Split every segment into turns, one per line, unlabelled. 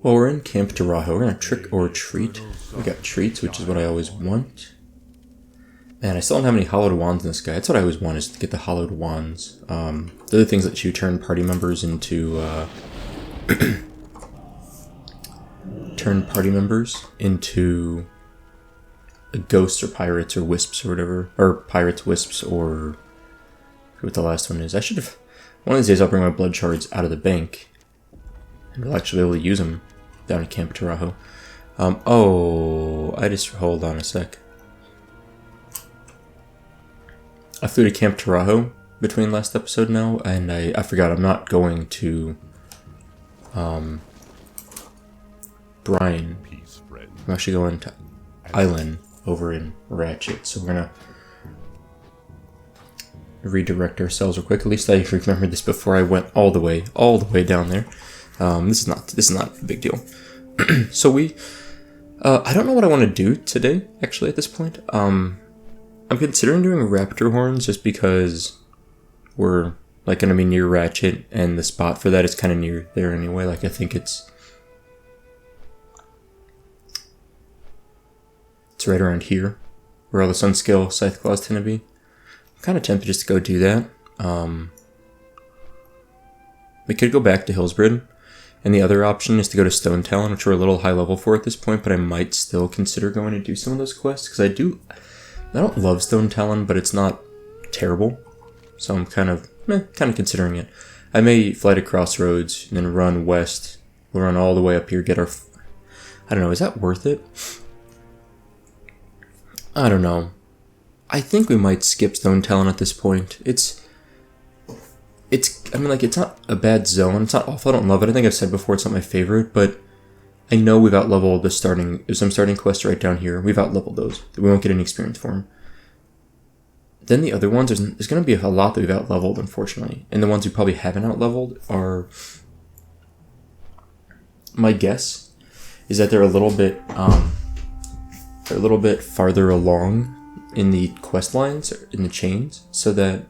Well, we're in Camp Tarajo. We're gonna trick or treat. We got treats, which is what I always want. Man, I still don't have any hollowed wands in this guy. That's what I always want, is to get the hollowed wands. The other things that you turn party members into, ghosts or pirates or wisps or whatever. Or pirates, wisps, or what the last one is. I should have... One of these days I'll bring my blood shards out of the bank. And we'll actually be able to use them down at Camp Tarajo. Hold on a sec. I flew to Camp Tarajo between last episode now, and I forgot I'm not going to Bryan. I'm actually going to Island over in Ratchet, so we're gonna redirect ourselves real quick. At least I remembered this before I went all the way down there. This is not a big deal. So I don't know what I want to do today, actually, at this point. I'm considering doing raptor horns just because we're like going to be near Ratchet, and the spot for that is kind of near there anyway. Like, I think it's right around here, where all the Sunscale Scythe Claws tend to be. I'm kind of tempted just to go do that. We could go back to Hillsbrid, and the other option is to go to Stonetalon, which we're a little high level for at this point, but I might still consider going to do some of those quests, because I don't love Stonetalon, but it's not terrible, so I'm kind of considering it. I may fly to Crossroads, and then run west. We'll run all the way up here, get our... I don't know, is that worth it? I don't know. I think we might skip Stonetalon at this point. It's not a bad zone. It's not awful. I don't love it. I think I've said before it's not my favorite, but I know we've outleveled there's some starting quests right down here. We've outleveled those. We won't get any experience for them. Then the other ones, there's going to be a lot that we've outleveled, unfortunately. And the ones we probably haven't outleveled are... My guess is that they're a little bit farther along in the quest lines, in the chains, so that...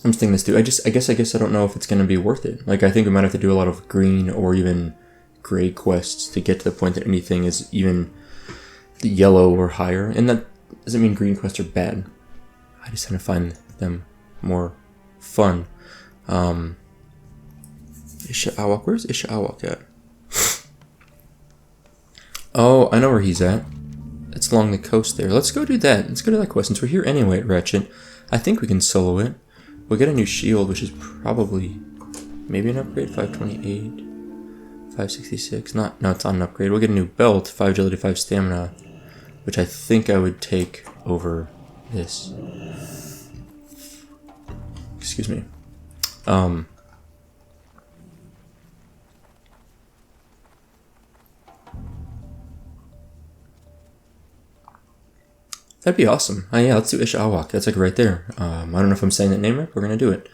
I'm just thinking this too. I guess I don't know if it's going to be worth it. Like, I think we might have to do a lot of green or even gray quests to get to the point that anything is even yellow or higher. And that doesn't mean green quests are bad. I just kind of find them more fun. Isha'awak? Where's Isha'awak at? Oh, I know where he's at. It's along the coast there. Let's go do that. Let's go to that quest. Since we're here anyway at Ratchet, I think we can solo it. We'll get a new shield, which is probably maybe an upgrade. 528, 566. No, it's not an upgrade. We'll get a new belt, 5 agility, 5 stamina, which I think I would take over this. Excuse me. That'd be awesome. Yeah, let's do Isha'awak. That's like right there. I don't know if I'm saying that name right, but we're going to do it.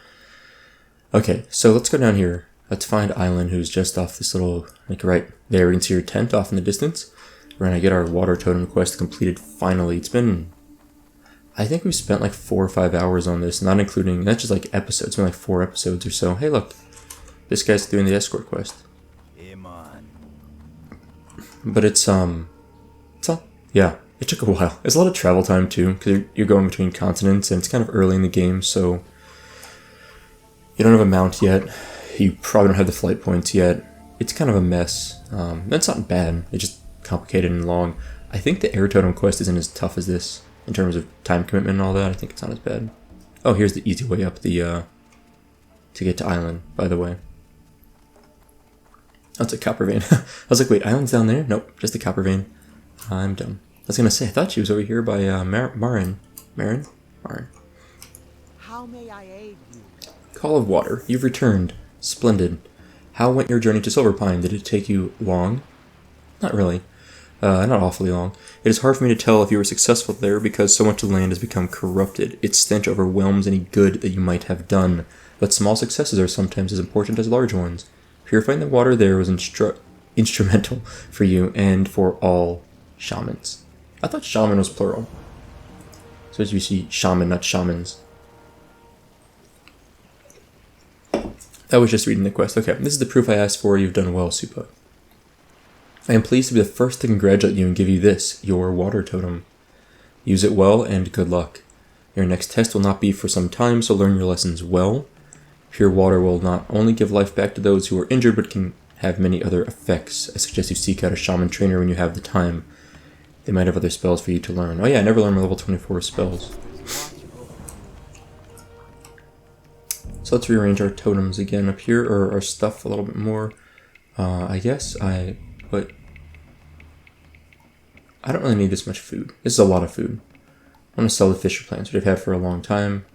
Okay, so let's go down here. Let's find Island, who's just off this little, like right there. We can see her tent off in the distance. We're going to get our water totem quest completed finally. It's been... I think we've spent like 4 or 5 hours on this, not including... That's just like episodes. It's been like 4 episodes or so. Hey, look. This guy's doing the escort quest. But it's, yeah. It took a while. It's a lot of travel time too, because you're going between continents, and it's kind of early in the game, so you don't have a mount yet. You probably don't have the flight points yet. It's kind of a mess. That's not bad. It's just complicated and long. I think the air totem quest isn't as tough as this in terms of time commitment and all that. I think it's not as bad. Oh, here's the easy way up the to get to Island, by the way. Oh, it's a copper vein. I was like, wait, Island's down there? Nope, just a copper vein. I'm dumb. I was gonna say, I thought she was over here by Marin.
How may I aid you?
Call of Water. You've returned. Splendid. How went your journey to Silverpine? Did it take you long? Not really. Not awfully long. It is hard for me to tell if you were successful there because so much of the land has become corrupted. Its stench overwhelms any good that you might have done. But small successes are sometimes as important as large ones. Purifying the water there was instrumental for you and for all shamans. I thought shaman was plural. So as you see, shaman, not shamans. I was just reading the quest. Okay, this is the proof I asked for. You've done well, Supa. I am pleased to be the first to congratulate you and give you this, your water totem. Use it well and good luck. Your next test will not be for some time, so learn your lessons well. Pure water will not only give life back to those who are injured, but can have many other effects. I suggest you seek out a shaman trainer when you have the time. They might have other spells for you to learn. Oh yeah, I never learned my level 24 spells. So let's rearrange our totems again up here, or our stuff a little bit more. I guess I put... I don't really need this much food. This is a lot of food. I'm going to sell the fisher plants, which I've had for a long time.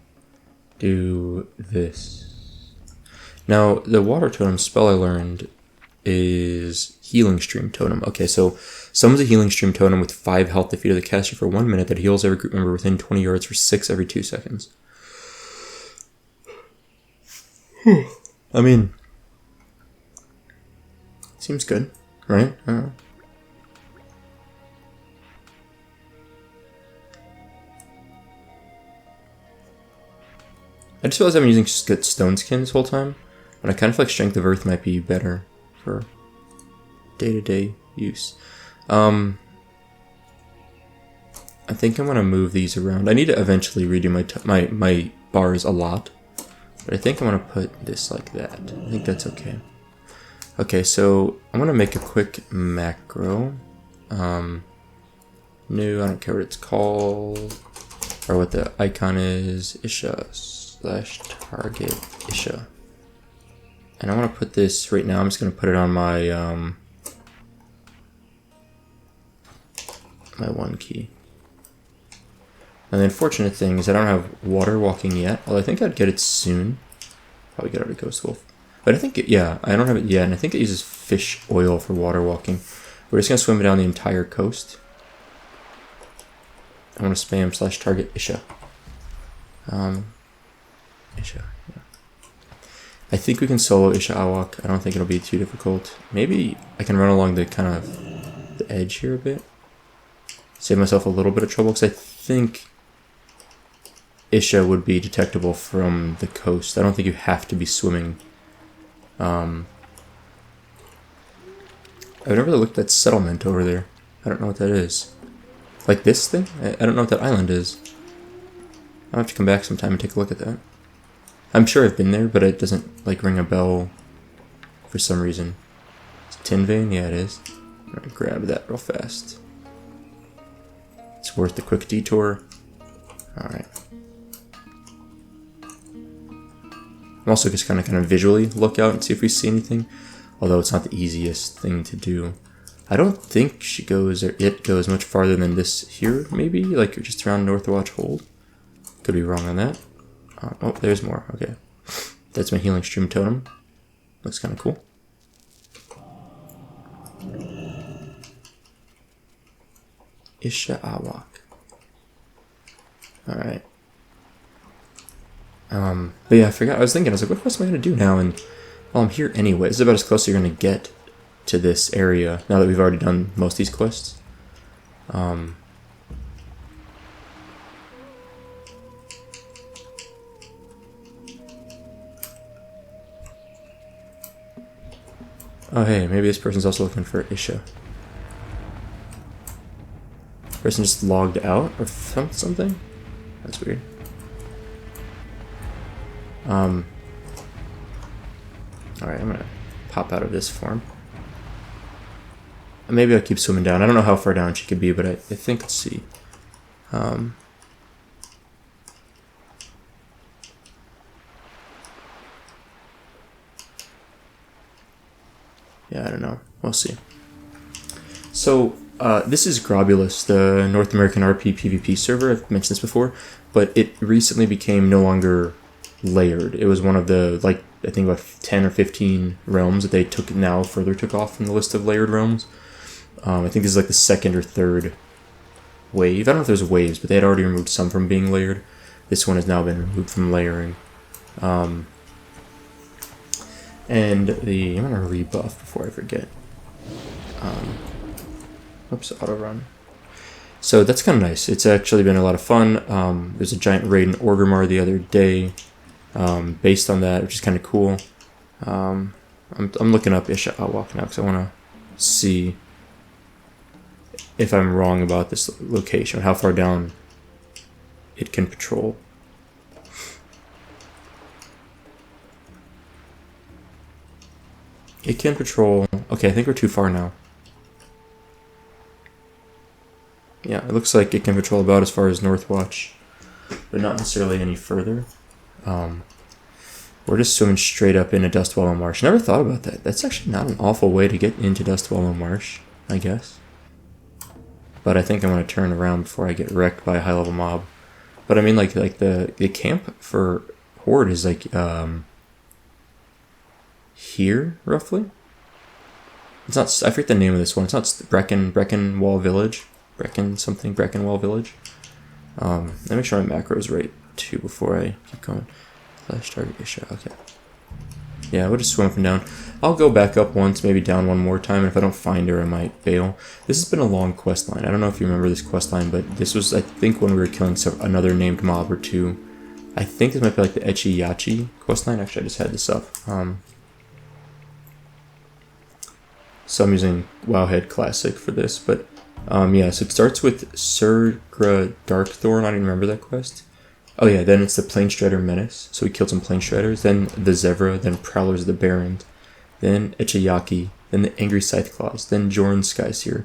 Do this. Now, the water totem spell I learned is Healing Stream Totem. Okay, so summons a Healing Stream Totem with 5 health defeated the caster for 1 minute that heals every group member within 20 yards for 6 every 2 seconds. I mean, seems good, right? I just realized I've been using good stone skin this whole time, but I kind of feel like Strength of Earth might be better for day-to-day use. I think I'm gonna move these around. I need to eventually redo my bars a lot, but I think I'm gonna put this like that. I think that's okay. Okay, so I'm gonna make a quick macro. New, I don't care what it's called or what the icon is. Isha/target Isha. And I want to put this right now. I'm just going to put it on my my 1 key. And the unfortunate thing is I don't have water walking yet. Although I think I'd get it soon. Probably get out of Ghost Wolf. But I think yeah, I don't have it yet, and I think it uses fish oil for water walking. We're just going to swim down the entire coast. I want to spam /target Isha. Isha, yeah. I think we can solo Isha Awak. I don't think it'll be too difficult. Maybe I can run along the kind of the edge here a bit. Save myself a little bit of trouble, because I think Isha would be detectable from the coast. I don't think you have to be swimming. I've never really looked at settlement over there. I don't know what that is. Like this thing? I don't know what that island is. I'll have to come back sometime and take a look at that. I'm sure I've been there, but it doesn't like ring a bell for some reason. It's Tin Vein? Yeah, it is. I'm gonna grab that real fast. It's worth the quick detour. Alright. I'm also just kind of visually look out and see if we see anything, although it's not the easiest thing to do. I don't think she goes, or it goes much farther than this here, maybe? Like just around Northwatch Hold? Could be wrong on that. Oh, there's more. Okay. That's my Healing Stream Totem. Looks kind of cool. Isha Awak. Alright. But yeah, I forgot. I was thinking, I was like, what quest am I going to do now? And, well, I'm here anyway. This is about as close as you're going to get to this area, now that we've already done most of these quests. Oh hey, maybe this person's also looking for Isha. Person just logged out or found something? That's weird. Alright, I'm gonna pop out of this form. Maybe I'll keep swimming down. I don't know how far down she could be, but I think, let's see. Yeah, I don't know. We'll see. So, this is Grobulus, the North American RP PvP server. I've mentioned this before, but it recently became no longer layered. It was one of the, like, I think about 10 or 15 realms that they further took off from the list of layered realms. I think this is like the 2nd or 3rd wave. I don't know if there's waves, but they had already removed some from being layered. This one has now been removed from layering. And I'm gonna rebuff before I forget. Oops, auto run. So that's kind of nice. It's actually been a lot of fun. There's a giant raid in Orgrimmar the other day, based on that, which is kind of cool. I'm looking up Isiak now because I want to see if I'm wrong about this location, how far down it can patrol. It can patrol... Okay, I think we're too far now. Yeah, it looks like it can patrol about as far as Northwatch, but not necessarily any further. We're just swimming straight up into Dustwallow Marsh. Never thought about that. That's actually not an awful way to get into Dustwallow Marsh, I guess. But I think I'm going to turn around before I get wrecked by a high-level mob. But I mean, like the camp for Horde is like here, roughly. It's not. I forget the name of this one. It's not Breckenwall Village. Breckenwall Village. Let me make sure my macro is right too before I keep going. Flash target issue. Okay. Yeah, we'll just swim up and down. I'll go back up once, maybe down one more time, and if I don't find her, I might bail. This has been a long quest line. I don't know if you remember this quest line, but this was, I think, when we were killing another named mob or two. I think this might be like the Echiyachi quest line. Actually, I just had this up. So I'm using Wowhead Classic for this, but yeah, so it starts with Surgra Darkthorn. I don't even remember that quest. Oh yeah, then it's the Plane Strider Menace. So we killed some Plane Striders. Then the Zevra, then Prowlers of the Barrens, then Ichiyaki, then the Angry Scytheclaws, then Jorn Skyseer,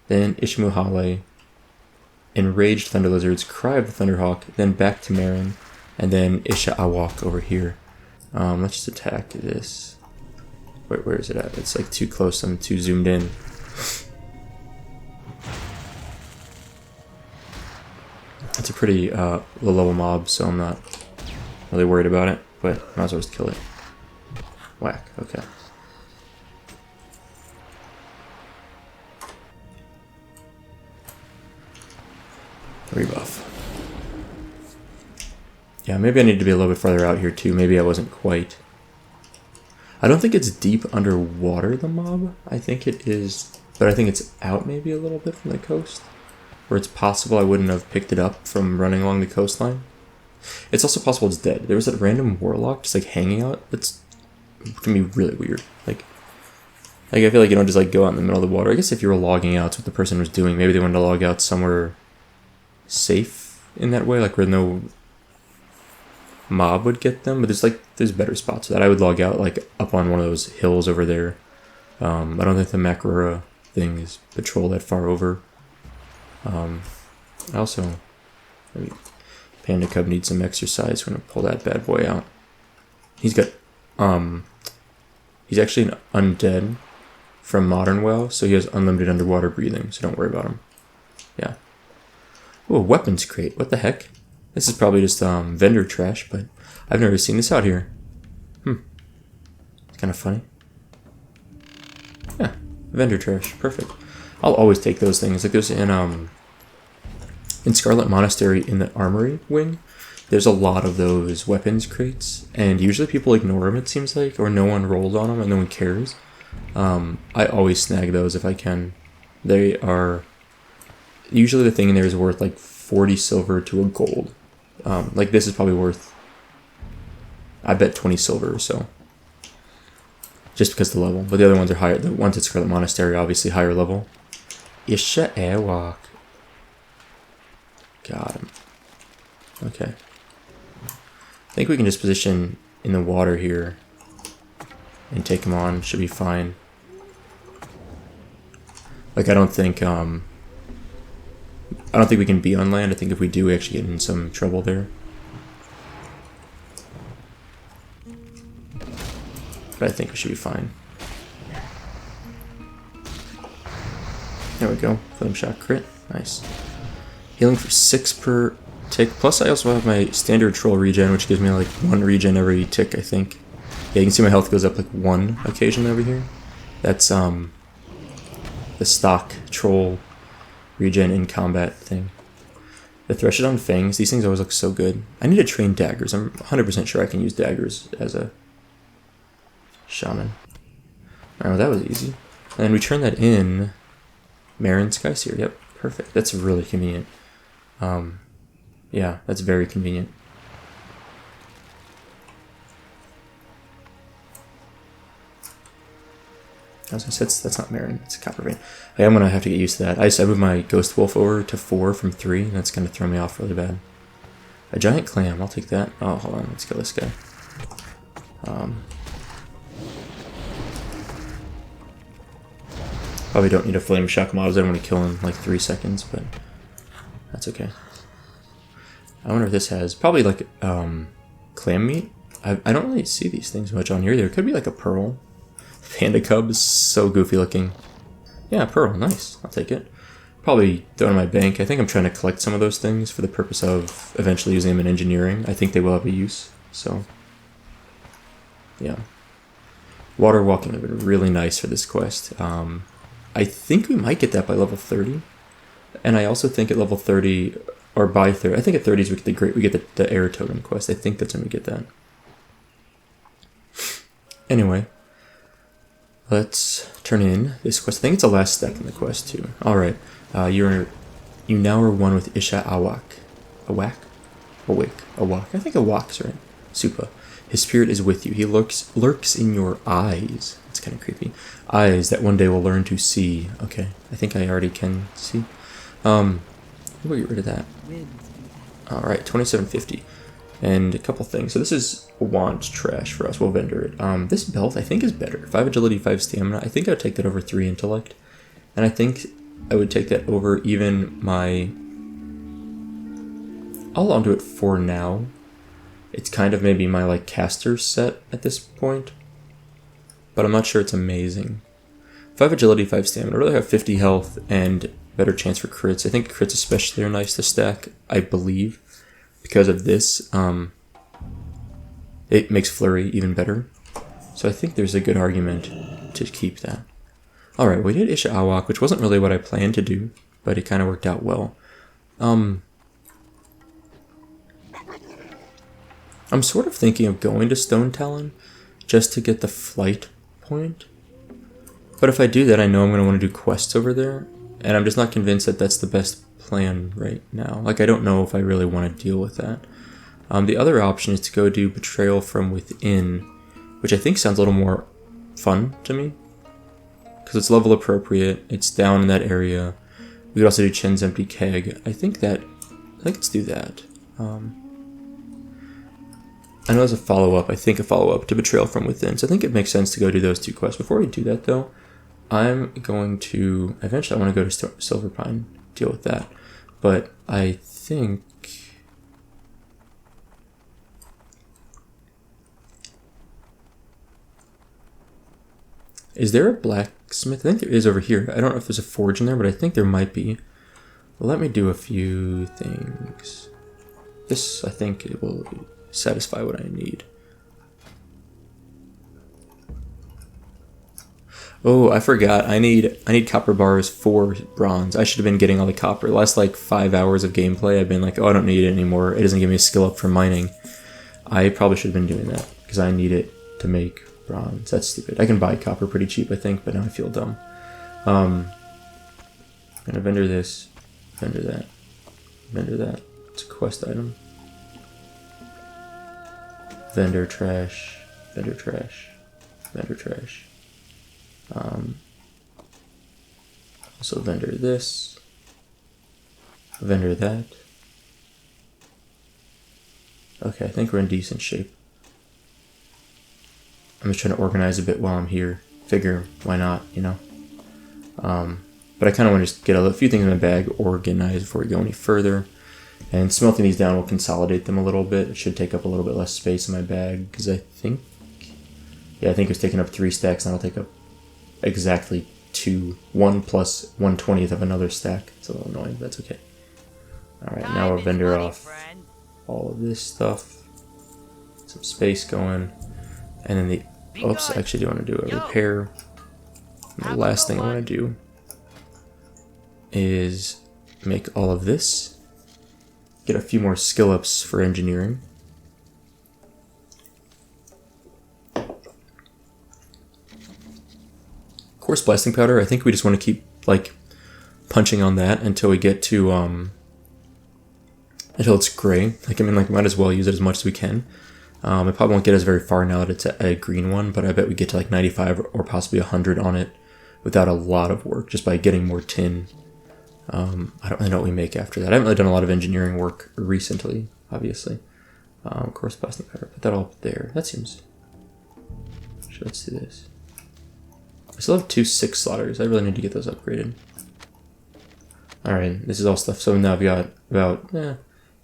then Ishmuhale, Enraged Thunder Lizards, Cry of the Thunderhawk, then back to Marin, and then Isha Awak over here. Let's just attack this. Where is it at? It's like too close, I'm too zoomed in. It's a pretty low-level mob, so I'm not really worried about it, but might as well just kill it. Whack, okay. Rebuff. Yeah, maybe I need to be a little bit farther out here too. Maybe I wasn't quite. I don't think it's deep underwater, the mob. I think it is, but I think it's out maybe a little bit from the coast. Where it's possible I wouldn't have picked it up from running along the coastline. It's also possible it's dead. There was that random warlock just like hanging out. That's can be really weird. Like I feel like you don't just like go out in the middle of the water. I guess if you were logging out, it's what the person was doing. Maybe they wanted to log out somewhere safe in that way, like where no mob would get them. But there's better spots for that. I would log out like up on one of those hills over there. I don't think the Makarura thing is patrolled that far over. Also, maybe Panda Cub needs some exercise. We're gonna pull that bad boy out. He's got, he's actually an undead from Modern WoW, so he has unlimited underwater breathing, so don't worry about him. Yeah. Ooh, a weapons crate. What the heck? This is probably just vendor trash, but I've never seen this out here. It's kind of funny. Yeah, vendor trash. Perfect. I'll always take those things. Like there's in Scarlet Monastery in the Armory wing, there's a lot of those weapons crates, and usually people ignore them, it seems like, or no one rolls on them and no one cares. I always snag those if I can. They are usually, the thing in there is worth like 40 silver to a gold. Like this is probably worth, I bet 20 silver or so. Just because of the level. But the other ones are higher. The ones at Scarlet Monastery are obviously higher level. Isha Airwalk. Got him. Okay. I think we can just position in the water here and take him on. Should be fine. Like I don't think we can be on land. I think if we do, we actually get in some trouble there. But I think we should be fine. There we go. Flame shot crit. Nice. Healing for 6 per tick. Plus I also have my standard troll regen, which gives me like 1 regen every tick, I think. Yeah, you can see my health goes up like 1 occasionally over here. That's the stock troll regen in combat thing. The Threshodon Fangs, these things always look so good. I need to train daggers. I'm 100% sure I can use daggers as a shaman. Alright, well that was easy. And we turn that in Marin Skyseer. Yep, perfect. That's really convenient. Yeah, that's very convenient. I was gonna say that's not Marin, it's Copper Vein. Okay, I'm gonna have to get used to that. I moved my Ghost Wolf over to 4 from 3, and that's gonna throw me off really bad. A giant clam, I'll take that. Oh, hold on, let's kill this guy. Probably don't need a Flame Shock Mobs, I don't want to kill him in like 3 seconds, but that's okay. I wonder if this has, probably like clam meat? I don't really see these things much on here. There could be like a pearl. Panda Cub is so goofy looking. Yeah, pearl, nice, I'll take it. Probably throw it in my bank. I think I'm trying to collect some of those things for the purpose of eventually using them in engineering. I think they will have a use, so yeah. Water walking would be really nice for this quest. I think we might get that by level 30. And I also think at level 30, or by 30, I think at 30s we get the air totem quest. I think that's when we get that. Anyway, let's turn in this quest. I think it's the last step in the quest too. Alright, you now are one with Isiak. Awak. I think Awak's right. Soupa. His spirit is with you. He lurks in your eyes. It's kind of creepy. Eyes that one day will learn to see. Okay, I think I already can see. We'll get rid of that. Alright, 2750. And a couple things. So this is wand trash for us. We'll vendor it. This belt I think is better. 5 agility, 5 stamina. I think I would take that over 3 intellect. And I think I would take that over even my... I'll onto it for now. It's kind of maybe my like caster set at this point. But I'm not sure it's amazing. 5 agility, 5 stamina. I really have 50 health and better chance for crits. I think crits especially are nice to stack, I believe. Because of this, it makes flurry even better. So I think there's a good argument to keep that. Alright, we did Isiak, which wasn't really what I planned to do, but it kind of worked out well. I'm sort of thinking of going to Stonetalon just to get the flight point. But if I do that, I know I'm going to want to do quests over there, and I'm just not convinced that that's the best plan right now. Like, I don't know if I really want to deal with that. The other option is to go do Betrayal from Within, which I think sounds a little more fun to me. Because it's level appropriate, it's down in that area. We could also do Chen's Empty Keg. I think let's do that. I know there's a follow-up, I think a follow-up to Betrayal from Within, so I think it makes sense to go do those 2 quests. Before we do that, though, I'm going to... Eventually, I want to go to Silverpine, deal with that. But I think... Is there a blacksmith? I think there is over here. I don't know if there's a forge in there, but I think there might be. Well, let me do a few things. This, I think, it will satisfy what I need. Oh, I forgot. I need copper bars for bronze. I should have been getting all the copper. The last like 5 hours of gameplay, I've been like, oh, I don't need it anymore. It doesn't give me a skill up for mining. I probably should have been doing that because I need it to make bronze. That's stupid. I can buy copper pretty cheap, I think, but now I feel dumb. I'm gonna vendor this, vendor that, vendor that. It's a quest item. Vendor trash, vendor trash, vendor trash. Also vendor this, vendor that. Okay, I think we're in decent shape. I'm just trying to organize a bit while I'm here. Figure, why not, you know? But I kind of want to just get a few things in my bag organized before we go any further. And smelting these down will consolidate them a little bit. It should take up a little bit less space in my bag, because I think it was taking up 3 stacks, and that'll take up exactly 2. 1 plus 1/20th of another stack. It's a little annoying, but that's okay. Alright, now we'll vendor off all of this stuff. Some space going. And then the... Oops, I actually do want to do a repair. And the last thing I want to do is make all of this. Get a few more skill ups for engineering. Coarse blasting powder, I think we just want to keep like punching on that until we get to until it's gray. Like, I mean, like, might as well use it as much as we can. I probably won't get us very far now that it's a green one, but I bet we get to like 95 or possibly 100 on it without a lot of work, just by getting more tin. I don't really know what we make after that. I haven't really done a lot of engineering work recently, obviously. Of course, plastic powder. Put that all up there. That seems... Actually, let's do this. I still have 2 6 slaughters. I really need to get those upgraded. Alright, this is all stuff. So now I've got about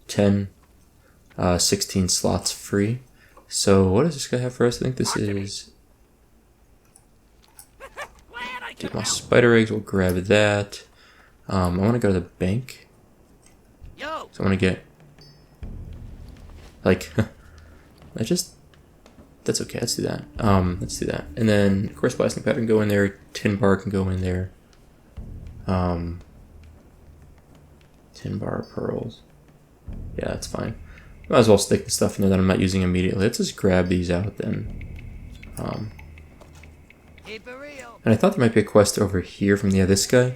10, 16 slots free. So what does this guy have for us? I think this is... Get my spider eggs. We'll grab that. I want to go to the bank. So I want to get... Like... That's okay, let's do that. Let's do that. And then, of course, blasting pad can go in there. Tin bar can go in there. Tin bar pearls. Yeah, that's fine. Might as well stick the stuff in there that I'm not using immediately. Let's just grab these out then. And I thought there might be a quest over here from this guy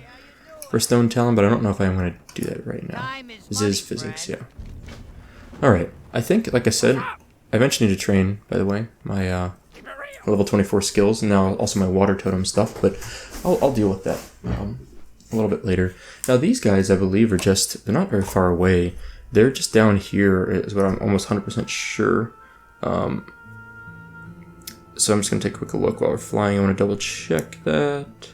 for Stonetalon, but I don't know if I'm going to do that right now. This is physics, yeah. Alright, I think, like I said, I eventually need to train, by the way, my level 24 skills, and now also my water totem stuff, but I'll deal with that a little bit later. Now these guys, I believe, are just, they're not very far away. They're just down here, is what I'm almost 100% sure. So I'm just going to take a quick look while we're flying. I want to double check that.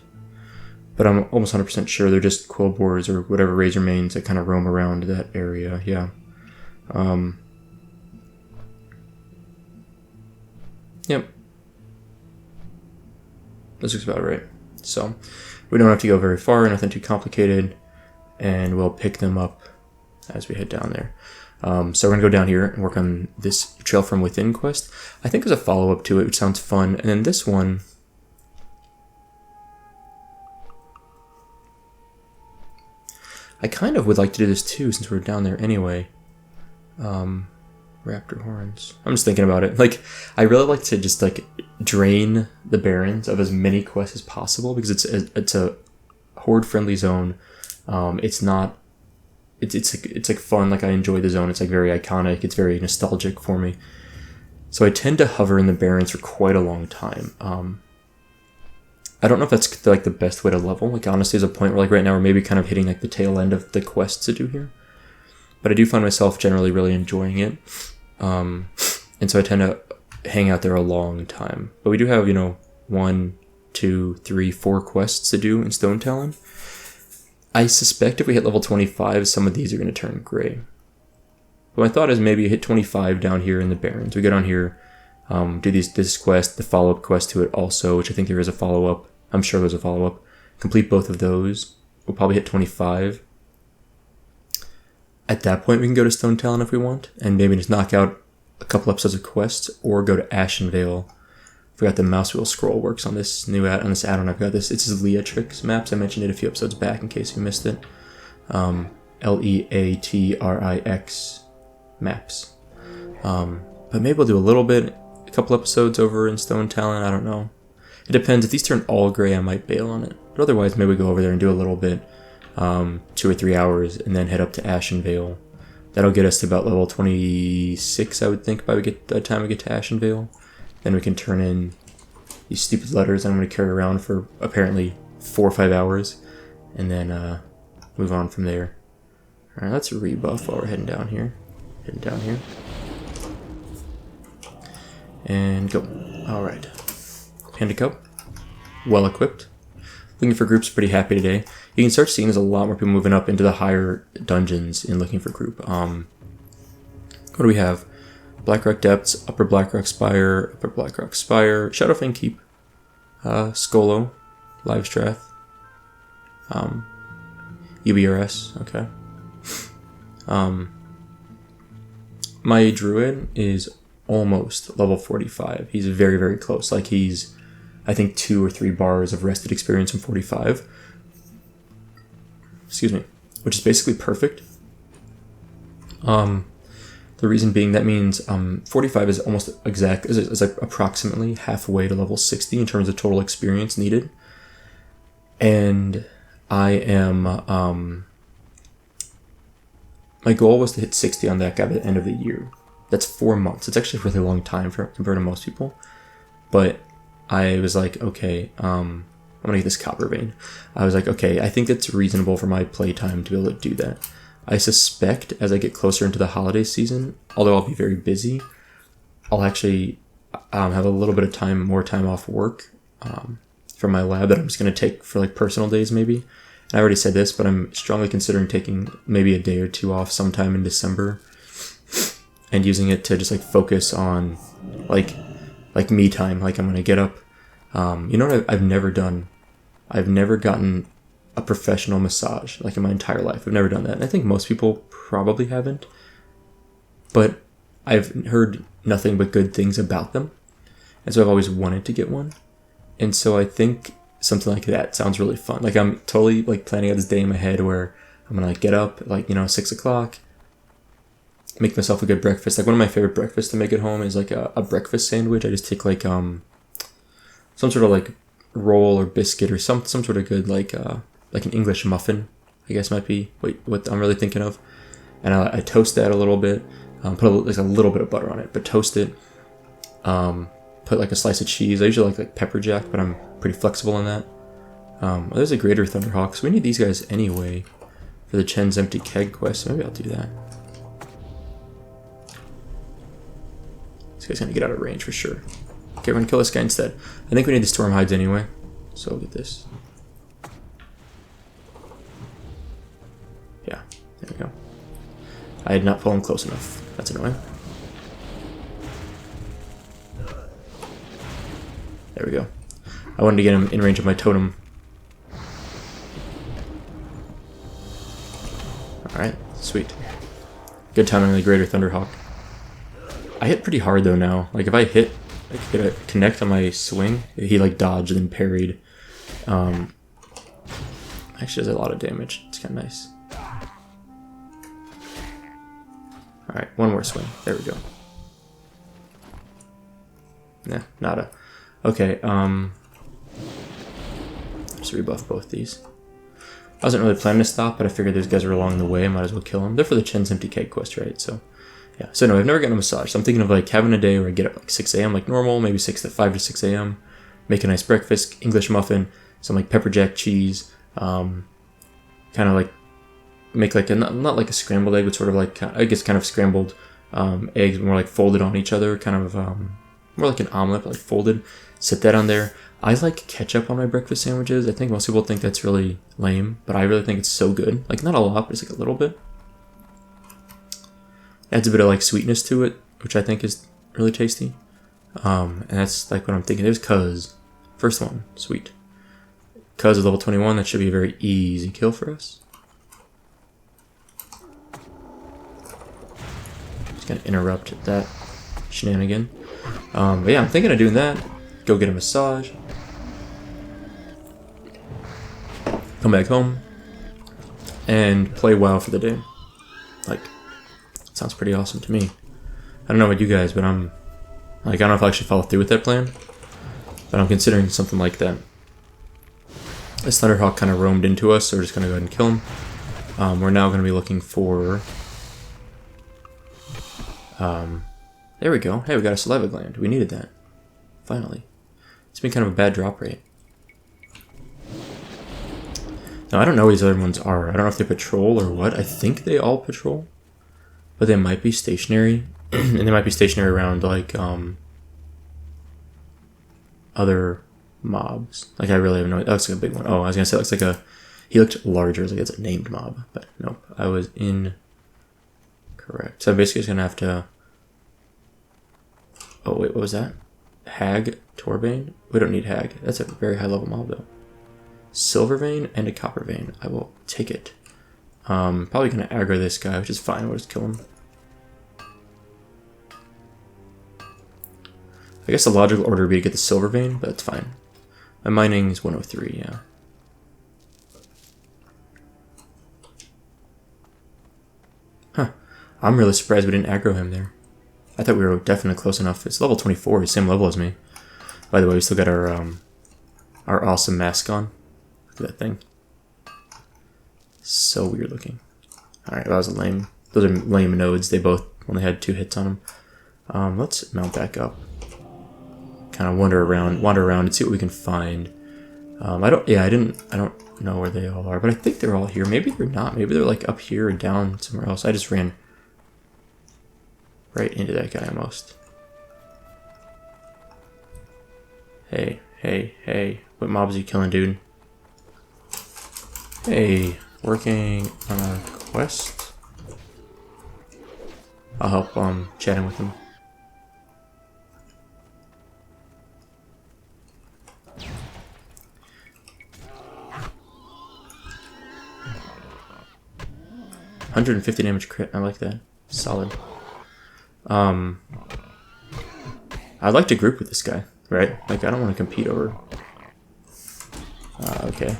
But I'm almost 100% sure they're just quill boars or whatever razor mains that kind of roam around that area, yeah. Yep. This looks about right. So, we don't have to go very far, nothing too complicated, and we'll pick them up as we head down there. So we're going to go down here and work on this Trail from Within quest. I think there's a follow-up to it, which sounds fun. And then this one... I kind of would like to do this too, since we're down there anyway. Raptor horns. I'm just thinking about it. Like, I really like to just, like, drain the Barrens of as many quests as possible, because it's a horde-friendly zone. It's not... It's like fun, like I enjoy the zone, it's like very iconic, it's very nostalgic for me. So I tend to hover in the Barrens for quite a long time. I don't know if that's like the best way to level, like honestly there's a point where like right now we're maybe kind of hitting like the tail end of the quests to do here. But I do find myself generally really enjoying it. And so I tend to hang out there a long time. But we do have, 1, 2, 3, 4 quests to do in Stonetalon. I suspect if we hit level 25, some of these are going to turn gray. But my thought is maybe hit 25 down here in the Barrens. We go down here, do this quest, the follow-up quest to it also, which I think there is a follow-up. I'm sure there's a follow-up. Complete both of those. We'll probably hit 25. At that point, we can go to Stonetalon if we want, and maybe just knock out a couple episodes of quests, or go to Ashenvale. Forgot the mouse wheel scroll works on this new add-on. I've got this. It's Leatrix maps. I mentioned it a few episodes back in case you missed it. Leatrix maps. But maybe we'll do a couple episodes over in Stonetalon. I don't know. It depends. If these turn all gray, I might bail on it. But otherwise, maybe we go over there and do a little bit, 2 or 3 hours, and then head up to Ashenvale. That'll get us to about level 26, I would think, by the time we get to Ashenvale. Then we can turn in these stupid letters I'm going to carry around for apparently 4 or 5 hours, and then move on from there. Alright, let's rebuff while we're heading down here. And go. Alright. Panda Cup. Well equipped. Looking for groups, pretty happy today. You can start seeing there's a lot more people moving up into the higher dungeons in looking for group. What do we have? Blackrock Depths, Upper Blackrock Spire, Shadowfang Keep, Skolo, Livestrath, UBRS, okay. My druid is almost level 45. He's very, very close. Like he's, I think, 2 or 3 bars of rested experience from 45. Excuse me. Which is basically perfect. The reason being that means 45 is almost exact, is like approximately halfway to level 60 in terms of total experience needed. And I am, my goal was to hit 60 on that guy by the end of the year. That's 4 months. It's actually a really long time compared to most people. But I was like, okay, I'm gonna get this copper vein. I was like, okay, I think it's reasonable for my playtime to be able to do that. I suspect as I get closer into the holiday season, although I'll be very busy, I'll actually have a little bit of more time off work from my lab that I'm just gonna take for like personal days maybe. And I already said this, but I'm strongly considering taking maybe a day or two off sometime in December and using it to just like focus on like me time. Like I'm gonna get up. You know what I've never done? I've never gotten a professional massage like in my entire life. I've never done that. And I think most people probably haven't. But I've heard nothing but good things about them. And so I've always wanted to get one. And so I think something like that sounds really fun. Like I'm totally like planning out this day in my head where I'm gonna like get up at like, 6 o'clock, make myself a good breakfast. Like one of my favorite breakfasts to make at home is like a breakfast sandwich. I just take like some sort of like roll or biscuit or some sort of good like an English muffin, I guess might be what I'm really thinking of. And I toast that a little bit, put a little bit of butter on it, but toast it. Put like a slice of cheese. I usually like pepper jack, but I'm pretty flexible on that. There's a greater Thunderhawk, so we need these guys anyway for the Chen's Empty Keg quest, so maybe I'll do that. This guy's gonna get out of range for sure. Okay, we're gonna kill this guy instead. I think we need the Storm Hides anyway, so we'll get this. Yeah, there we go. I did not pull him close enough. That's annoying. There we go. I wanted to get him in range of my totem. Alright, sweet. Good timing on the Greater Thunderhawk. I hit pretty hard though now. Like if I hit, I could get a connect on my swing. He like dodged and then parried. Actually does a lot of damage. It's kind of nice. Alright, one more swing. There we go. Nah, nada. Okay, just rebuff both these. I wasn't really planning to stop, but I figured those guys are along the way. I might as well kill them. They're for the Chen's Empty Keg quest, right? So, yeah. So, no, I've never gotten a massage. So I'm thinking of, like, having a day where I get up, like, 6 a.m. like normal, maybe 5 to 6 a.m., make a nice breakfast, English muffin, some, like, pepper jack cheese, kind of, like, make, like, not like a scrambled egg, but sort of, like, I guess kind of scrambled eggs, more, like, folded on each other, kind of, more like an omelet, but, like, folded. Sit that on there. I like ketchup on my breakfast sandwiches. I think most people think that's really lame, but I really think it's so good. Like, not a lot, but it's like a little bit. Adds a bit of like sweetness to it, which I think is really tasty. And that's like what I'm thinking. There's Cuz. First one. Sweet. Cuz is level 21. That should be a very easy kill for us. Just gonna interrupt that shenanigan. But yeah, I'm thinking of doing that. Go get a massage. Come back home. And play WoW for the day. Like, sounds pretty awesome to me. I don't know about you guys, but I'm like, I don't know if I'll actually follow through with that plan. But I'm considering something like that. This Thunderhawk kind of roamed into us, so we're just going to go ahead and kill him. We're now going to be looking for... there we go. Hey, we got a saliva gland. We needed that. Finally. It's been kind of a bad drop rate. Now, I don't know what these other ones are. I don't know if they patrol or what. I think they all patrol. But they might be stationary. And they might be stationary around, like, other mobs. Like, I really have no... That looks like a big one. Oh, I was going to say it looks like a... He looked larger. Like it's a named mob. But nope. I was incorrect. So I'm basically just going to have to... Oh, wait. What was that? Hag? Torbane? We don't need Hag. That's a very high level mob, though. Silver vein and a copper vein. I will take it. Probably going to aggro this guy, which is fine. We'll just kill him. I guess the logical order would be to get the silver vein, but that's fine. My mining is 103, yeah. Huh. I'm really surprised we didn't aggro him there. I thought we were definitely close enough. It's level 24. He's same level as me. By the way, we still got our awesome mask on. Look at that thing. So weird looking. Alright, that was lame. Those are lame nodes. They both Only had 2 hits on him. Let's mount back up. Kind of wander around and see what we can find. I don't know where they all are, but I think they're all here. Maybe they're not. Maybe they're like up here or down somewhere else. I just ran right into that guy almost. Hey, hey, hey. What mobs are you killing, dude? Hey, working on a quest. I'll help chatting with him. $150 damage crit. I like that. Solid. I'd like to group with this guy, right? Like, I don't want to compete over. Okay.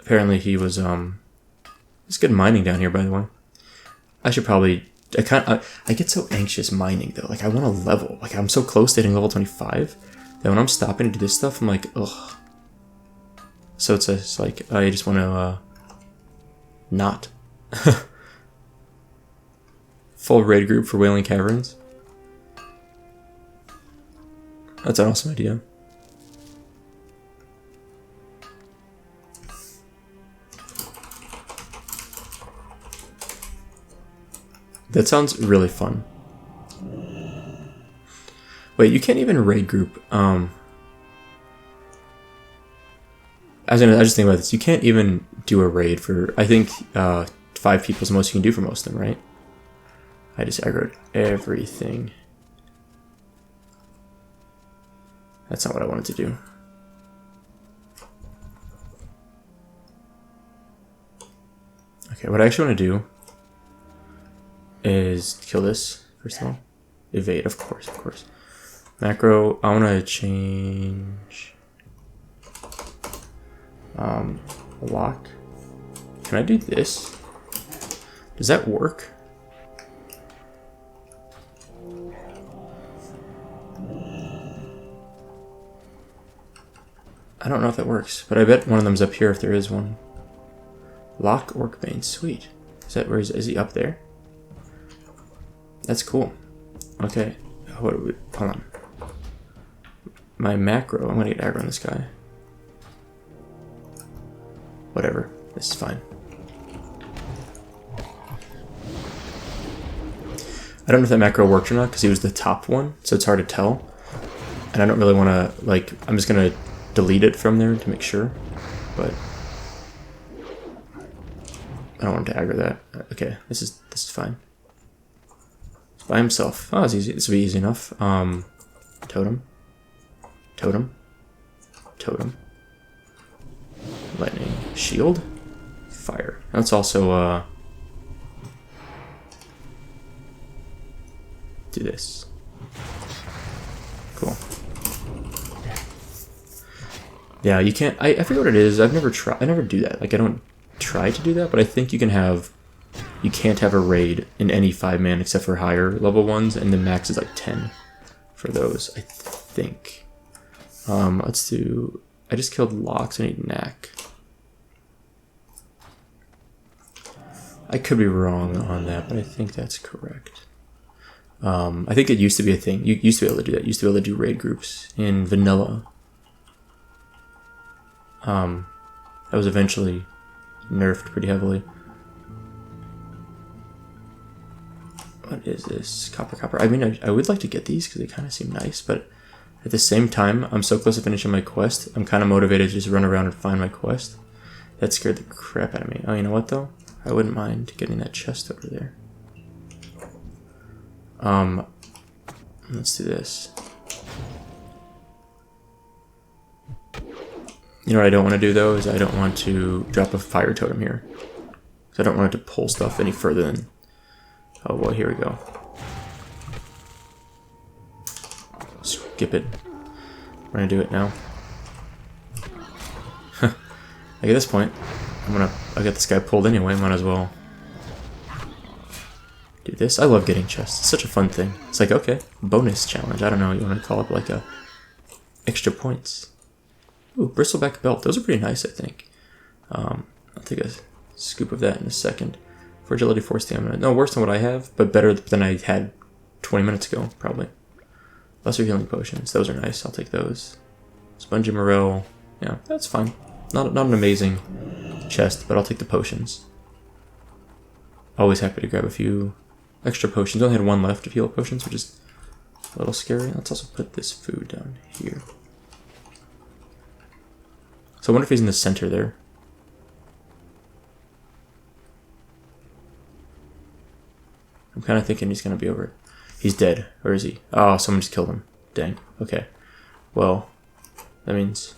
Apparently he was, it's good mining down here, by the way. I should probably, I get so anxious mining, though. Like, I want to level. Like, I'm so close to hitting level 25 that when I'm stopping to do this stuff, I'm like, ugh. So it's like, I just want to, not. Full raid group for Wailing Caverns. That's an awesome idea. That sounds really fun. Wait, you can't even raid group. I was just thinking about this. You can't even do a raid for, I think, 5 people is the most you can do for most of them, right? I just aggroed everything. That's not what I wanted to do. Okay, what I actually want to do is kill this, first of all. Evade, of course, of course. Macro, I want to change... lock. Can I do this? Does that work? I don't know if that works, but I bet one of them's up here if there is one. Lock Orcbane, sweet. Is that where is he up there? That's cool. Okay, what do we, hold on. My macro, I'm gonna get aggro on this guy. Whatever, this is fine. I don't know if that macro worked or not because he was the top one, so it's hard to tell. And I don't really want to, like, I'm just gonna delete it from there to make sure, but I don't want to aggro that. Okay, this is fine. By himself. Oh, it's easy. This will be easy enough. Totem. Totem. Totem. Lightning. Shield. Fire. Let's also do this. Cool. Yeah, you can't. I forget what it is. I've never tried. I never do that. Like, I don't try to do that, but I think you can have. You can't have a raid in any 5-man except for higher level ones, and the max is like 10 for those, I think. Let's do... I just killed Locks, I need Knack. I could be wrong on that, but I think that's correct. I think it used to be a thing. You used to be able to do that. You used to be able to do raid groups in vanilla. That was eventually nerfed pretty heavily. What is this? Copper. I mean, I would like to get these because they kind of seem nice, but at the same time, I'm so close to finishing my quest. I'm kind of motivated to just run around and find my quest. That scared the crap out of me. Oh, you know what, though? I wouldn't mind getting that chest over there. Let's do this. You know what I don't want to do, though, is I don't want to drop a fire totem here. Because I don't want it to pull stuff any further than... Oh, well, here we go. Skip it. We're gonna do it now. Like, at this point, I'll get this guy pulled anyway, might as well do this. I love getting chests. It's such a fun thing. It's like, okay, bonus challenge. I don't know, you want to call it like a extra points. Ooh, bristleback belt. Those are pretty nice, I think. Let's take a scoop of that in a second. For agility, 4 stamina. No, worse than what I have, but better than I had 20 minutes ago, probably. Lesser healing potions. Those are nice. I'll take those. Spongy morale. Yeah, that's fine. Not an amazing chest, but I'll take the potions. Always happy to grab a few extra potions. Only had 1 left of heal potions, which is a little scary. Let's also put this food down here. So I wonder if he's in the center there. I'm kind of thinking he's going to be over it. He's dead. Or is he? Oh, someone just killed him. Dang. Okay. Well, that means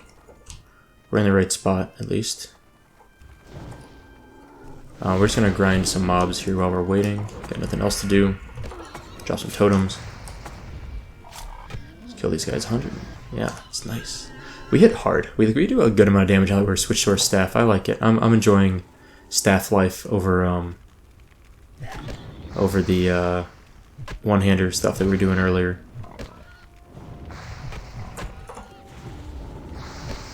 we're in the right spot, at least. We're just going to grind some mobs here while we're waiting. Got nothing else to do. Drop some totems. Let's kill these guys. 100. Yeah, it's nice. We hit hard. We do a good amount of damage now that we're switched to our staff. I like it. I'm enjoying staff life over the one-hander stuff that we were doing earlier.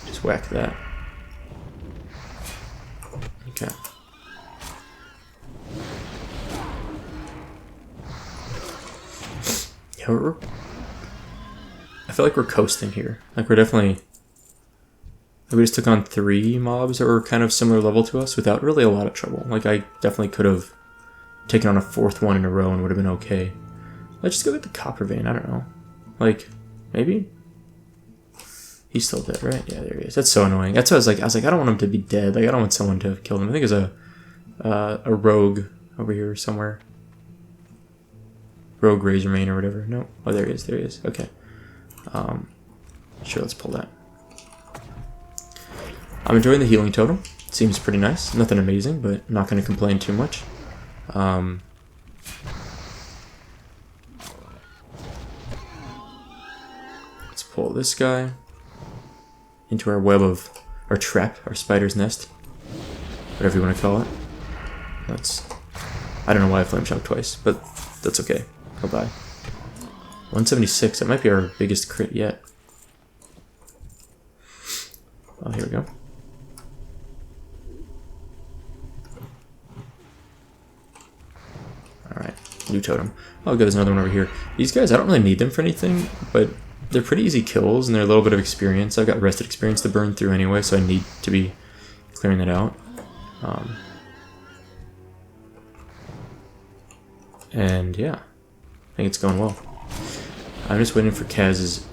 Just whack that. Okay. Yeah, I feel like we're coasting here. Like we're definitely... We just took on 3 mobs that were kind of similar level to us without really a lot of trouble. Like I definitely could have taken on a 4th one in a row and would have been okay. Let's just go get the copper vein. I don't know. Like, maybe? He's still dead, right? Yeah, there he is. That's so annoying. That's what I was like, I don't want him to be dead. Like, I don't want someone to have killed him. I think there's a rogue over here somewhere. Rogue Razor Main or whatever. No. Oh, there he is. There he is. Okay. Sure, let's pull that. I'm enjoying the healing totem. Seems pretty nice. Nothing amazing, but I'm not going to complain too much. Let's pull this guy into our web of our trap, our spider's nest, whatever you want to call it. I don't know why I flame shock twice, but that's okay. I'll die. 176. That might be our biggest crit yet. Oh, here we go. Alright, new totem. Oh, good, there's another one over here. These guys, I don't really need them for anything, but they're pretty easy kills, and they're a little bit of experience. I've got rested experience to burn through anyway, so I need to be clearing that out. And yeah, I think it's going well. I'm just waiting for Kaz's,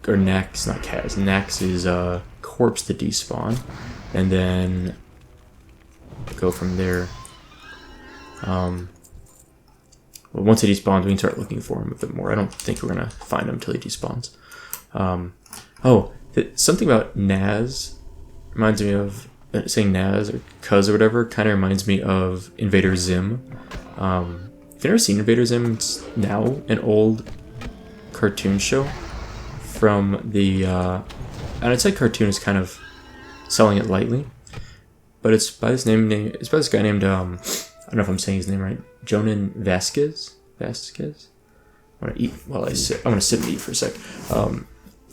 or Nax, not Kaz, Nax's corpse to despawn, and then go from there. Well, once he despawns, we can start looking for him a bit more. I don't think we're going to find him until he despawns. Something about Naz reminds me of, saying Naz or Cuz or whatever, kind of reminds me of Invader Zim. If you've never seen Invader Zim, it's now an old cartoon show from the, and I'd say cartoon is kind of selling it lightly, but it's by this guy named, I don't know if I'm saying his name right, Jonan Vasquez? I'm gonna eat while I sit. I'm gonna sit and eat for a sec.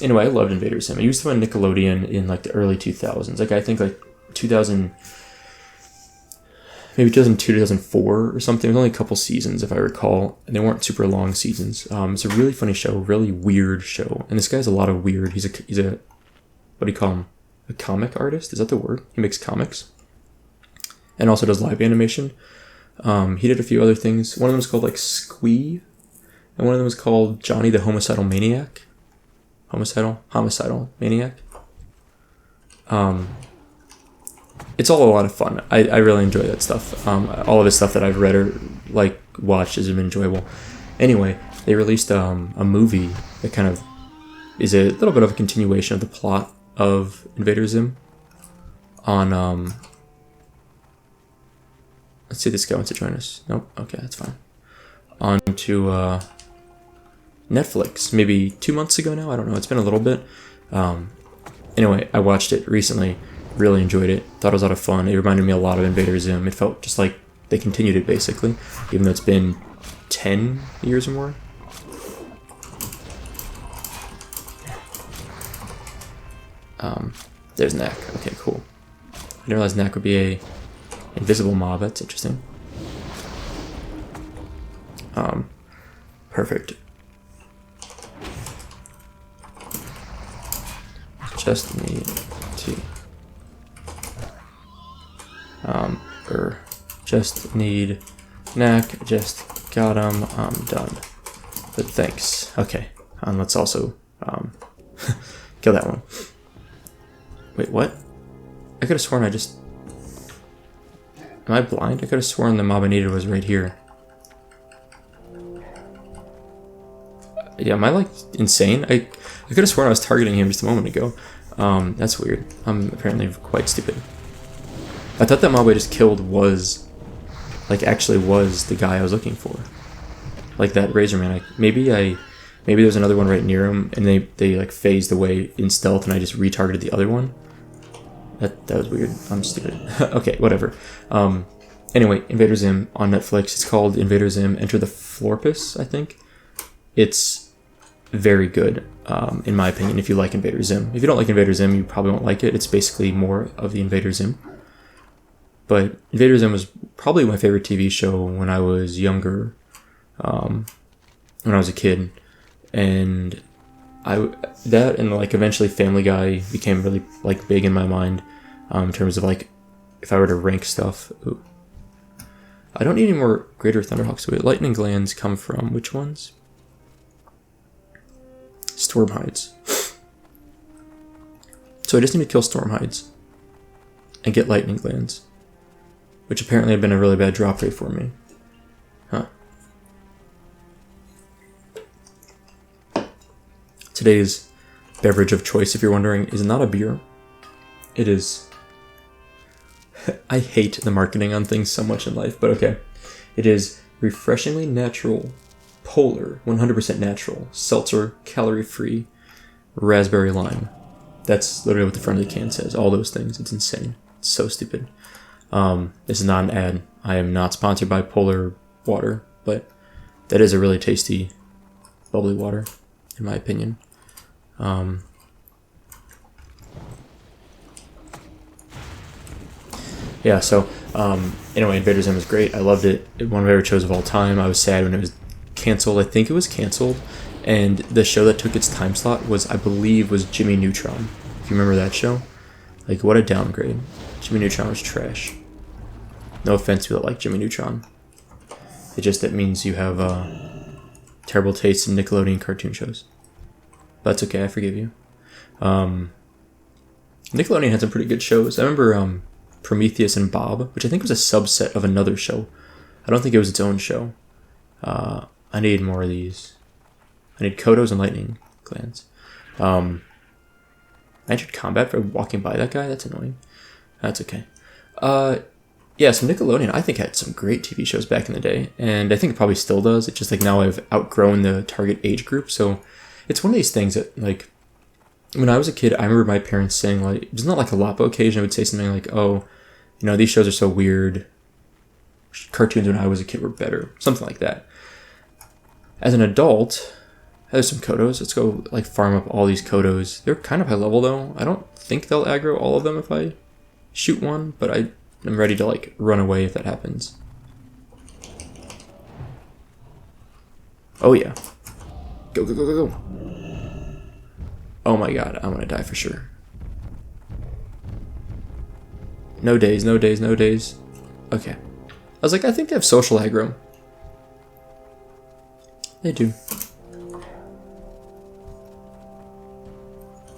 Anyway, I loved Invader Zim. I used to on Nickelodeon in like the early 2000s. Like I think like 2000, maybe 2002, 2004 or something. It was only a couple seasons if I recall, and they weren't super long seasons. It's a really funny show, really weird show. And this guy's a lot of weird. He's a what do you call him? A comic artist? Is that the word? He makes comics, and also does live animation. He did a few other things. One of them was called like Squee, and one of them was called Johnny the Homicidal Maniac. Homicidal Maniac. It's all a lot of fun. I really enjoy that stuff. All of the stuff that I've read or like watched has been enjoyable. Anyway, they released a movie that kind of is a little bit of a continuation of the plot of Invader Zim on let's see, this guy wants to join us. Nope. Okay, that's fine. On to Netflix, maybe 2 months ago now. I don't know. It's been a little bit. Anyway, I watched it recently. Really enjoyed it. Thought it was a lot of fun. It reminded me a lot of Invader Zim. It felt just like they continued it, basically, even though it's been 10 years or more. There's Knack. Okay, cool. I didn't realize Knack would be a Invisible mob, that's interesting. Perfect. Just need to just need knack, just got him, I'm done. But thanks. Okay. Let's also kill that one. Wait, what? I could have sworn I just... Am I blind? I could have sworn the mob I needed was right here. Yeah, am I like insane? I could have sworn I was targeting him just a moment ago. That's weird. I'm apparently quite stupid. I thought that mob I just killed was, like, actually was the guy I was looking for. Like that Razor Man. Maybe there was another one right near him, and they like phased away in stealth, and I just retargeted the other one. That was weird. I'm stupid. Okay, whatever. Anyway, Invader Zim on Netflix. It's called Invader Zim Enter the Florpus, I think. It's very good, in my opinion, if you like Invader Zim. If you don't like Invader Zim, you probably won't like it. It's basically more of the Invader Zim. But Invader Zim was probably my favorite TV show when I was younger, when I was a kid. And that and like eventually Family Guy became really like big in my mind, in terms of like if I were to rank stuff. Ooh. I don't need any more Greater Thunderhawks. Wait, Lightning Glands come from which ones? Stormhides. So I just need to kill Stormhides and get Lightning Glands, which apparently have been a really bad drop rate for me. Huh. Today's beverage of choice, if you're wondering, is not a beer. It is... I hate the marketing on things so much in life, but okay. It is refreshingly natural, polar, 100% natural, seltzer, calorie-free, raspberry lime. That's literally what the front of the can says. All those things. It's insane. It's so stupid. This is not an ad. I am not sponsored by Polar Water, but that is a really tasty, bubbly water, in my opinion. Yeah, so anyway, Invader Zim was great. I loved it. One of my favorite shows of all time. I was sad when it was canceled. I think it was canceled, and the show that took its time slot was, I believe, was Jimmy Neutron. If you remember that show, like what a downgrade. Jimmy Neutron was trash. No offense to people that like Jimmy Neutron. It means you have terrible taste in Nickelodeon cartoon shows. But that's okay. I forgive you. Nickelodeon had some pretty good shows. I remember Prometheus and Bob, which I think was a subset of another show. I don't think it was its own show. I need more of these. I need Kodos and Lightning Glands. I entered combat for walking by that guy? That's annoying. That's okay. Yeah, so Nickelodeon, I think, had some great TV shows back in the day, and I think it probably still does. It's just like now I've outgrown the target age group, so it's one of these things that, like, when I was a kid, I remember my parents saying, like, just not like a lot, but occasionally I would say something like, oh, you know, these shows are so weird. Cartoons when I was a kid were better. Something like that. As an adult, there's some Kodos. Let's go, like, farm up all these Kodos. They're kind of high level, though. I don't think they'll aggro all of them if I shoot one, but I'm ready to, like, run away if that happens. Oh, yeah. Go, go, go, go, go. Oh my god, I'm gonna die for sure. No days, no days, no days. Okay. I was like, I think they have social aggro. They do.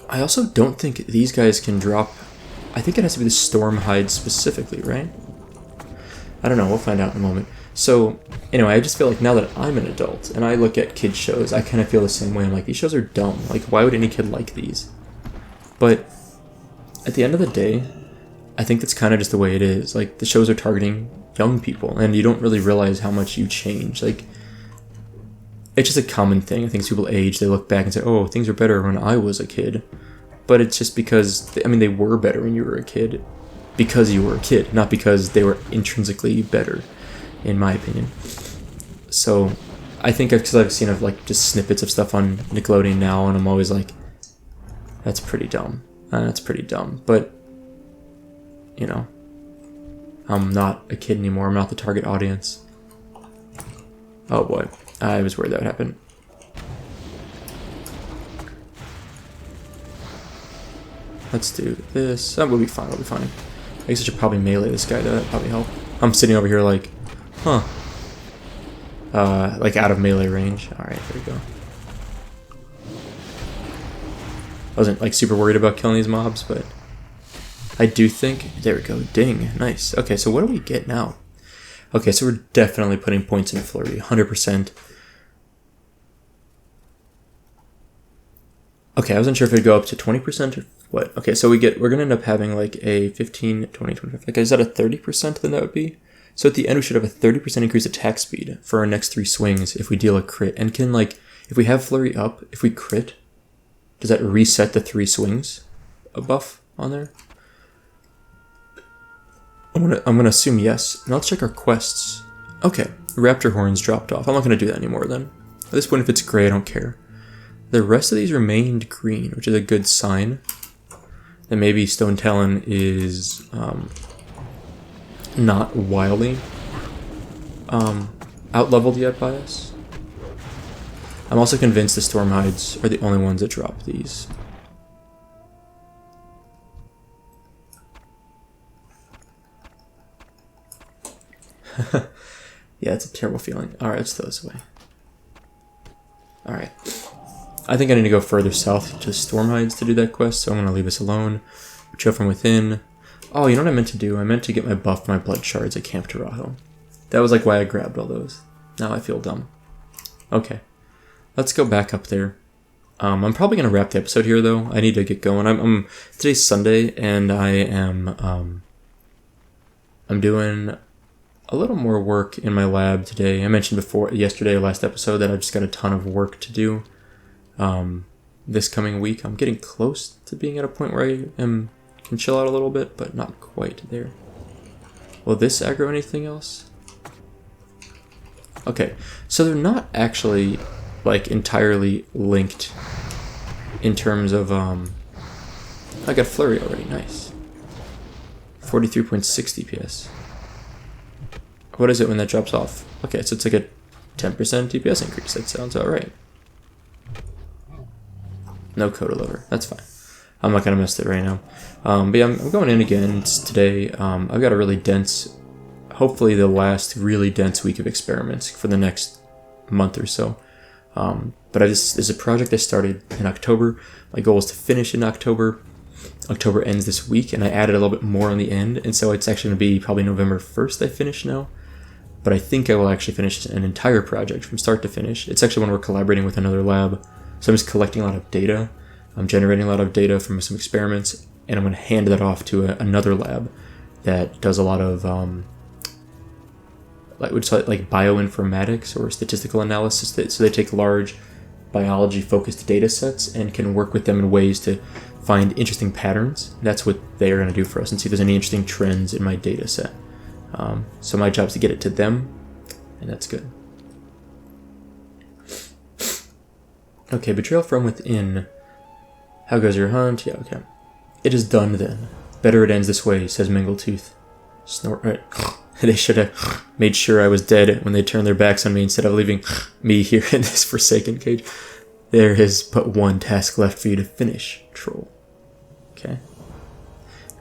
I also don't think these guys can drop... I think it has to be the Stormhide specifically, right? I don't know, we'll find out in a moment. So, anyway, I just feel like now that I'm an adult and I look at kids' shows, I kind of feel the same way. I'm like, these shows are dumb. Like, why would any kid like these? But at the end of the day, I think that's kind of just the way it is. Like, the shows are targeting young people, and you don't really realize how much you change. Like, it's just a common thing. I think as people age, they look back and say, oh, things were better when I was a kid. But it's just because, I mean, they were better when you were a kid because you were a kid, not because they were intrinsically better, in my opinion. So I think because I've seen like just snippets of stuff on Nickelodeon now, and I'm always like, that's pretty dumb. That's pretty dumb. But, you know, I'm not a kid anymore. I'm not the target audience. Oh boy, I was worried that would happen. Let's do this. That will be fine. It'll be fine. I guess I should probably melee this guy though. That'd probably help. I'm sitting over here like, huh. Like out of melee range. Alright, there we go. I wasn't like super worried about killing these mobs, but I do think, there we go, ding, nice. Okay, so what do we get now? Okay, so we're definitely putting points in Flurry, 100%. Okay, I wasn't sure if it'd go up to 20% or what. Okay, so we're gonna end up having like a 15, 20, 25, like is that a 30% then that would be? So at the end we should have a 30% increased attack speed for our next 3 swings if we deal a crit. And can like, if we have Flurry up, if we crit, does that reset the 3 swings? A buff on there? I'm gonna assume yes. Now let's check our quests. Okay, Raptor Horns dropped off. I'm not gonna do that anymore then. At this point, if it's gray, I don't care. The rest of these remained green, which is a good sign. And maybe Stonetalon is not wildly out-leveled yet by us. I'm also convinced the Storm Hides are the only ones that drop these. Yeah, it's a terrible feeling. Alright, let's throw this away. Alright. I think I need to go further south to Storm Hides to do that quest, so I'm going to leave us alone. Chill from within. Oh, you know what I meant to do? I meant to get my buff, my blood shards at Camp Tarajo. That was like why I grabbed all those. Now I feel dumb. Okay. Let's go back up there. I'm probably going to wrap the episode here, though. I need to get going. Today's Sunday, and I am I'm doing a little more work in my lab today. I mentioned yesterday, last episode, that I've just got a ton of work to do this coming week. I'm getting close to being at a point where I can chill out a little bit, but not quite there. Will this aggro anything else? Okay, so they're not actually like entirely linked in terms of I got Flurry already, nice. 43.6 DPS. What is it when that drops off? Okay, so it's like a 10% DPS increase. That sounds alright. No Coda Lover. That's fine. I'm not going to mess it right now. But yeah, I'm going in again today. I've got a really dense, hopefully the last really dense week of experiments for the next month or so. But this is a project I started in October. My goal is to finish in October. October ends this week, and I added a little bit more on the end, and so it's actually going to be probably November 1st I finish now. But I think I will actually finish an entire project from start to finish. It's actually when we're collaborating with another lab. So I'm just collecting a lot of data. I'm generating a lot of data from some experiments, and I'm going to hand that off to another lab that does a lot of like bioinformatics or statistical analysis. So they take large biology-focused data sets and can work with them in ways to find interesting patterns. That's what they are going to do for us and see if there's any interesting trends in my data set. So my job is to get it to them, and that's good. Okay, Betrayal from Within. How goes your hunt? Yeah, okay. It is done then. Better it ends this way, says Mangletooth. Snort. Right. They should have made sure I was dead when they turned their backs on me instead of leaving me here in this forsaken cage. There is but one task left for you to finish, troll. Okay.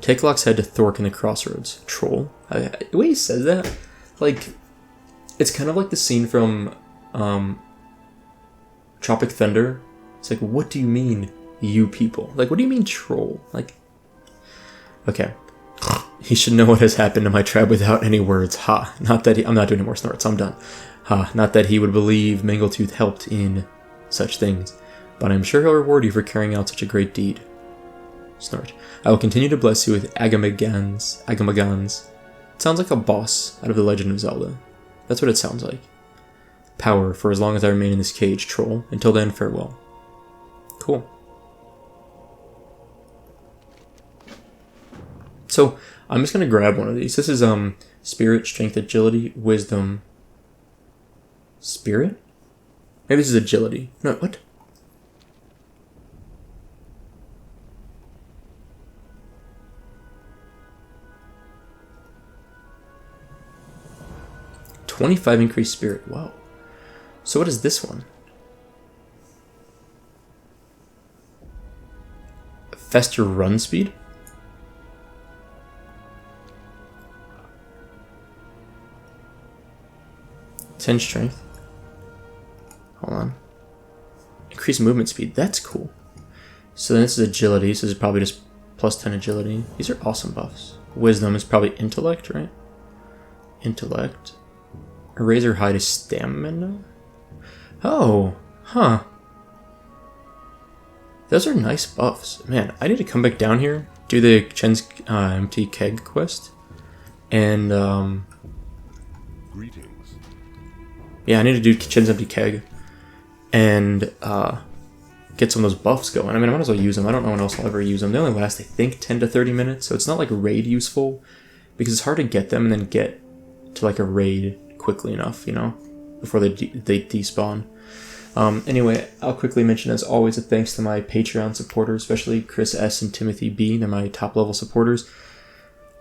Take Locke's head to Thork in the crossroads. Troll. The way he says that, like, it's kind of like the scene from Tropic Thunder. It's like, what do you mean, you people? Like, what do you mean, troll? Like, okay. He should know what has happened to my tribe without any words. Ha. Not that I'm not doing any more snorts. I'm done. Ha. Not that he would believe Mangletooth helped in such things, but I'm sure he'll reward you for carrying out such a great deed. Snort. I will continue to bless you with Agamagans. It sounds like a boss out of The Legend of Zelda. That's what it sounds like. Power for as long as I remain in this cage, troll. Until then, farewell. Cool. So, I'm just going to grab one of these. This is Spirit, Strength, Agility, Wisdom. Spirit? Maybe this is Agility. No, what? 25 increased spirit. Whoa. So what is this one? Faster run speed? Ten strength. Hold on. Increase movement speed. That's cool. So then this is agility. So this is probably just plus 10 agility. These are awesome buffs. Wisdom is probably intellect, right? Intellect. Razor hide is stamina. Oh, huh. Those are nice buffs. Man, I need to come back down here, do the Chen's empty keg quest, and
Greetings.
yeah, I need to do Chen's empty keg, and get some of those buffs going. I mean, I might as well use them. I don't know when else I'll ever use them. They only last, I think, 10 to 30 minutes, so it's not like raid useful, because it's hard to get them and then get to like a raid quickly enough, you know, before they despawn. Anyway, I'll quickly mention, as always, a thanks to my Patreon supporters, especially Chris S. and Timothy B. They're my top-level supporters.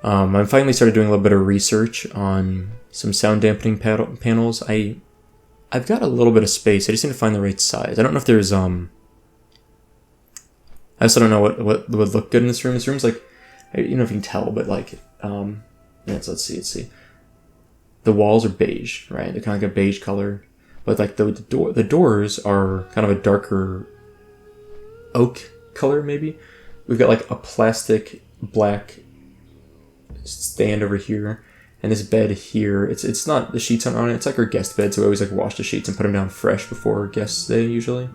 I've finally started doing a little bit of research on some sound dampening panels. I've got a little bit of space. I just need to find the right size. I don't know if there's... I also don't know what would look good in this room. This room's like... I don't know if you can tell, but like... yeah, let's see. The walls are beige, right? They're kind of like a beige color. But like the doors are kind of a darker oak color, maybe. We've got like a plastic black stand over here, and this bed here. It's not, the sheets aren't on it. It's like our guest bed, so we always like wash the sheets and put them down fresh before guests stay usually.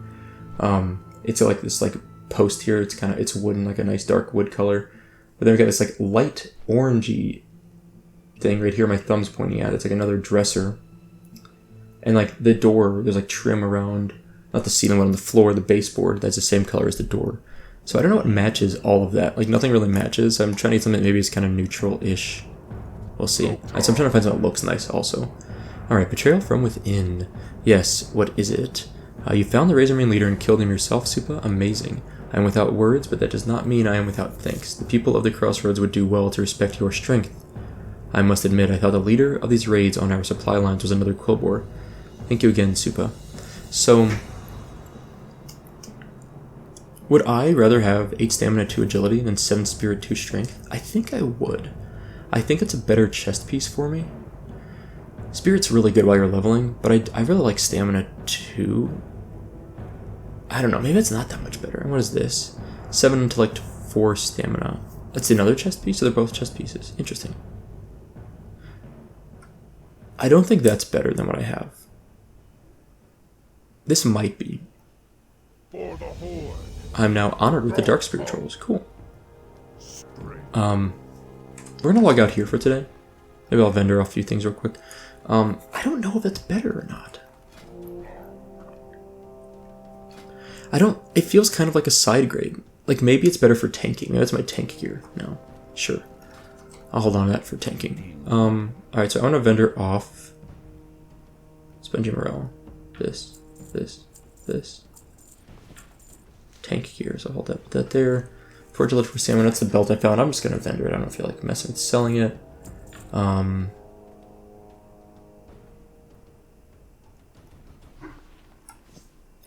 It's like this like post here. It's wooden, like a nice dark wood color. But then we've got this like light orangey thing right here. My thumb's pointing at. It's like another dresser. And like the door, there's like trim around, not the ceiling, but on the floor, the baseboard, that's the same color as the door. So I don't know what matches all of that. Like nothing really matches. I'm trying to get something that maybe is kind of neutral-ish. We'll see. So I'm trying to find something that looks nice also. Alright, betrayal from within. Yes, what is it? You found the Razorman leader and killed him yourself, Soupa? Amazing. I am without words, but that does not mean I am without thanks. The people of the Crossroads would do well to respect your strength. I must admit, I thought the leader of these raids on our supply lines was another Quillbore. Thank you again, Soupa. So, would I rather have 8 stamina, 2 agility than 7 spirit, 2 strength? I think I would. I think it's a better chest piece for me. Spirit's really good while you're leveling, but I really like stamina 2. I don't know, maybe it's not that much better. What is this? 7 intellect, 4 stamina. That's another chest piece, so they're both chest pieces. Interesting. I don't think that's better than what I have. This might be.
For the Horde.
I'm now honored with the Dark Spirit Trolls. Cool. We're gonna log out here for today. Maybe I'll vendor off a few things real quick. I don't know if that's better or not. It feels kind of like a side grade. Like maybe it's better for tanking. Maybe that's my tank gear. No. Sure. I'll hold on to that for tanking. Alright, so I want to vendor off Spongy Morel. This. Tank gear, so I'll hold that there. Forge a for salmon, that's the belt I found. I'm just gonna vendor it. I don't feel like messing with selling it.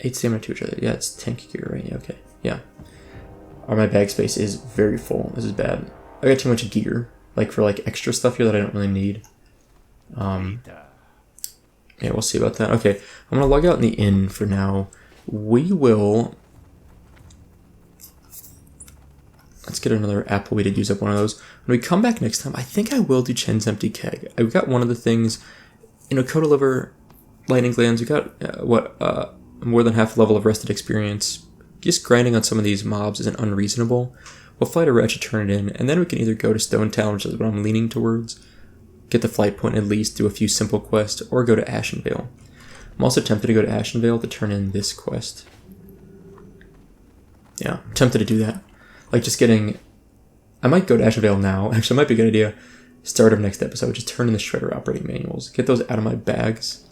8 stamina to each other. Yeah, it's tank gear, right? Yeah, okay. Yeah. My bag space is very full. This is bad. I got too much gear, like for like extra stuff here that I don't really need. Yeah, we'll see about that. Okay, I'm gonna log out in the inn for now. We will... Let's get another apple. We did use up one of those. When we come back next time, I think I will do Chen's empty keg. I've got one of the things, Coda Liver, Lightning Glands. We got more than half level of rested experience. Just grinding on some of these mobs isn't unreasonable. We'll fly to Wretched, turn it in, and then we can either go to Stonetalon, which is what I'm leaning towards, get the flight point at least, do a few simple quests, or go to Ashenvale. I'm also tempted to go to Ashenvale to turn in this quest. Yeah, I'm tempted to do that. Like just getting... I might go to Ashenvale now. Actually, it might be a good idea. Start of next episode, just turn in the Shredder operating manuals. Get those out of my bags.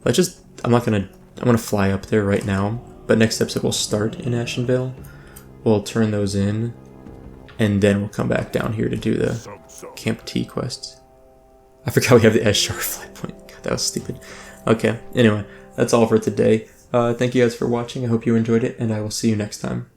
I'm gonna fly up there right now, but next episode we'll start in Ashenvale. We'll turn those in, and then we'll come back down here to do the Camp T quests. I forgot we have the Eshar flight point. God, That was stupid. Okay, anyway, that's all for today. Thank you guys for watching. I hope you enjoyed it, and I will see you next time.